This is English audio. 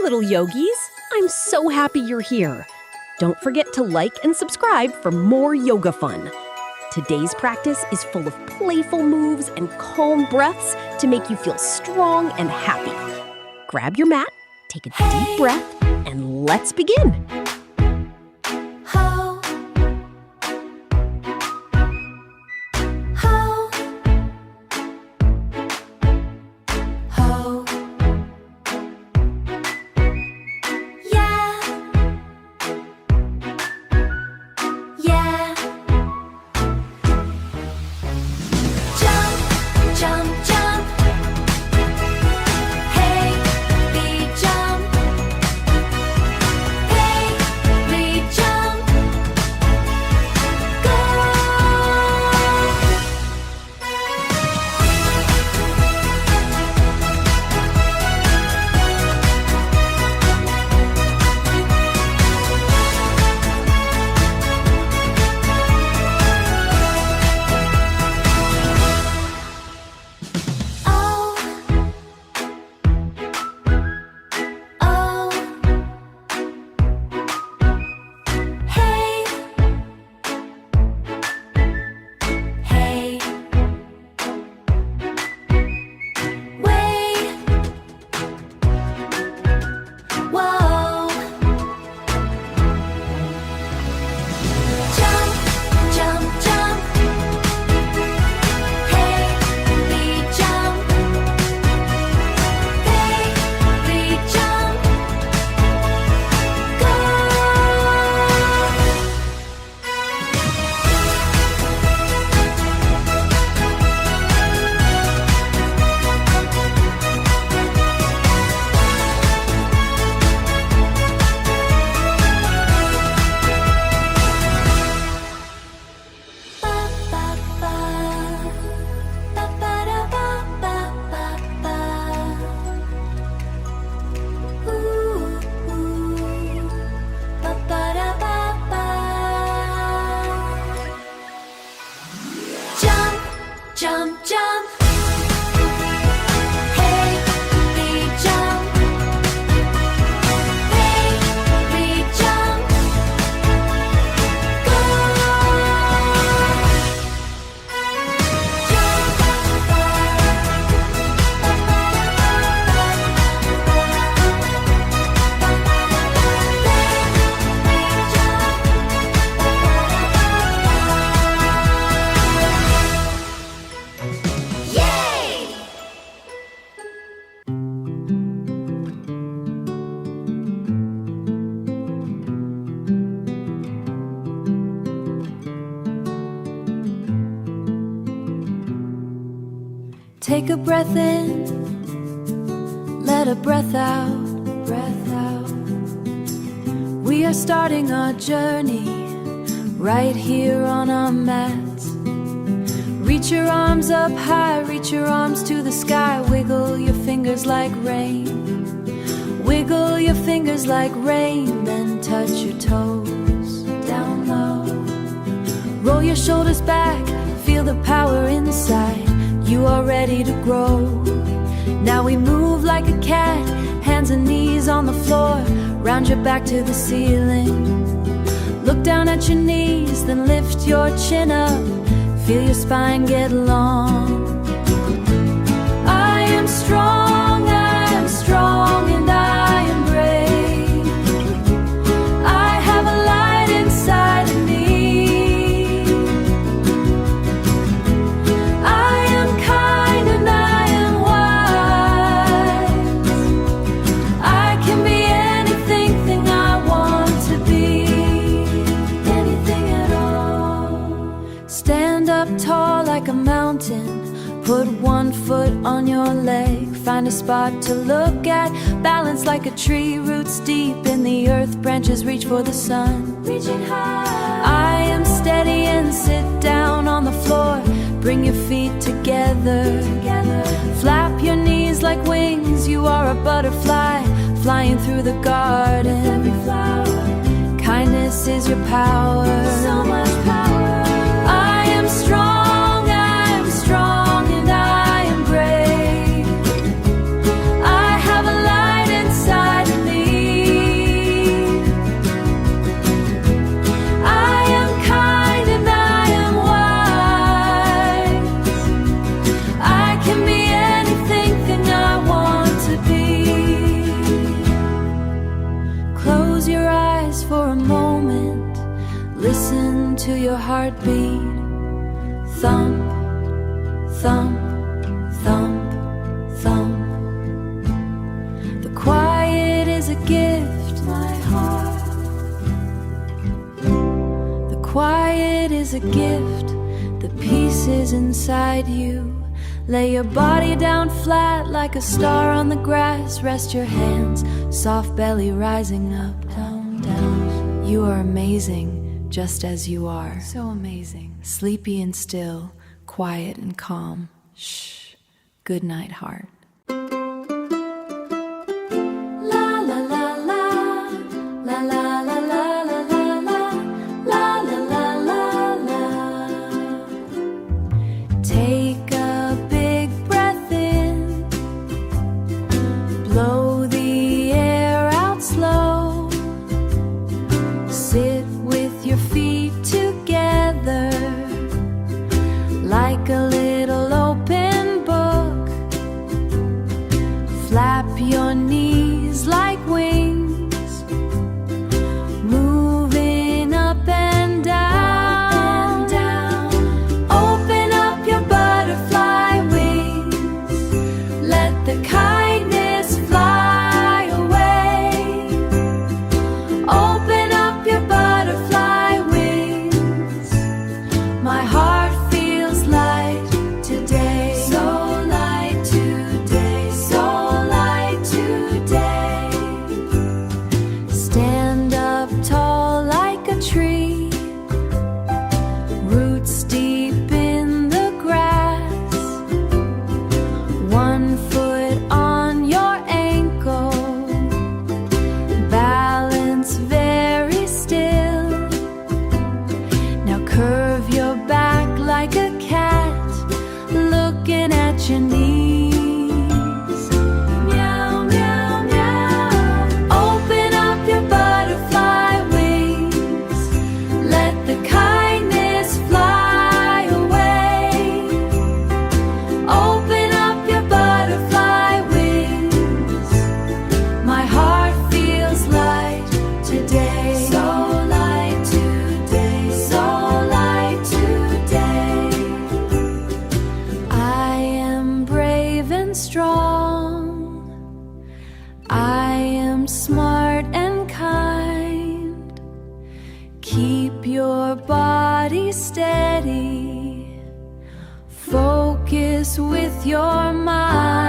little yogis. I'm so happy you're here. Don't forget to like and subscribe for more yoga fun. Today's practice is full of playful moves and calm breaths to make you feel strong and happy. Grab your mat, take a deep breath, and let's begin. Jump, jump. Hey, we jump. Hey, we jump. Go. Yay! Take a breath in, let a breath out, breath out. We are starting our journey right here on our mats. Reach your arms up high, reach your arms to the sky. Wiggle your fingers like rain. Wiggle your fingers like rain, then touch your toes down low. Roll your shoulders back, feel the power inside. You are ready to grow. Now we move like a cat, hands and knees on the floor. Round your back to the ceiling. Look down at your knees, then lift your chin up. Feel your spine get long. I am strong, and I am brave. I have a light inside of me. I am kind and I am wise. I can be anything I want to be. Anything at all. Stand up tall like a mountain. Put one foot on your leg. Find a spot to look at. Balance like a tree, roots deep in the earth. Branches reach for the sun. Reaching high. I am steady and sit down on the floor. Bring your feet together. Flap your knees like wings. You are a butterfly flying through the garden. Every flower. Kindness is your power. So much power. I am strong, and I am brave. I have a light inside of me. to your heartbeat. Thump, thump, thump, thump. The quiet is a gift, my heart. The quiet is a gift, the peace is inside you. Lay your body down flat like a star on the grass. Rest your hands, soft belly rising up, down, down. You are amazing, just as you are. So amazing. Sleepy and still, quiet and calm. Shh. Good night, heart. Take a big breath in, blow the air out slow. Sit with your feet together like a little open book. Flap your knees like wings, moving up and down. Open up your butterfly wings, let the kindness fly away. Open up your butterfly wings. My heart feels light today, so light today, so light today. Stand up tall like a tree, roots deep in the grass. 1 foot on your ankle, balance very still. Now curve your back like a cat, looking at your knees. Meow, meow, meow. Open up your butterfly wings, let the kindness fly away. Open up your butterfly wings. My heart feels light today, so light today, so light today. I am brave and strong, I am smart and kind. Keep your body steady, focus with your mind.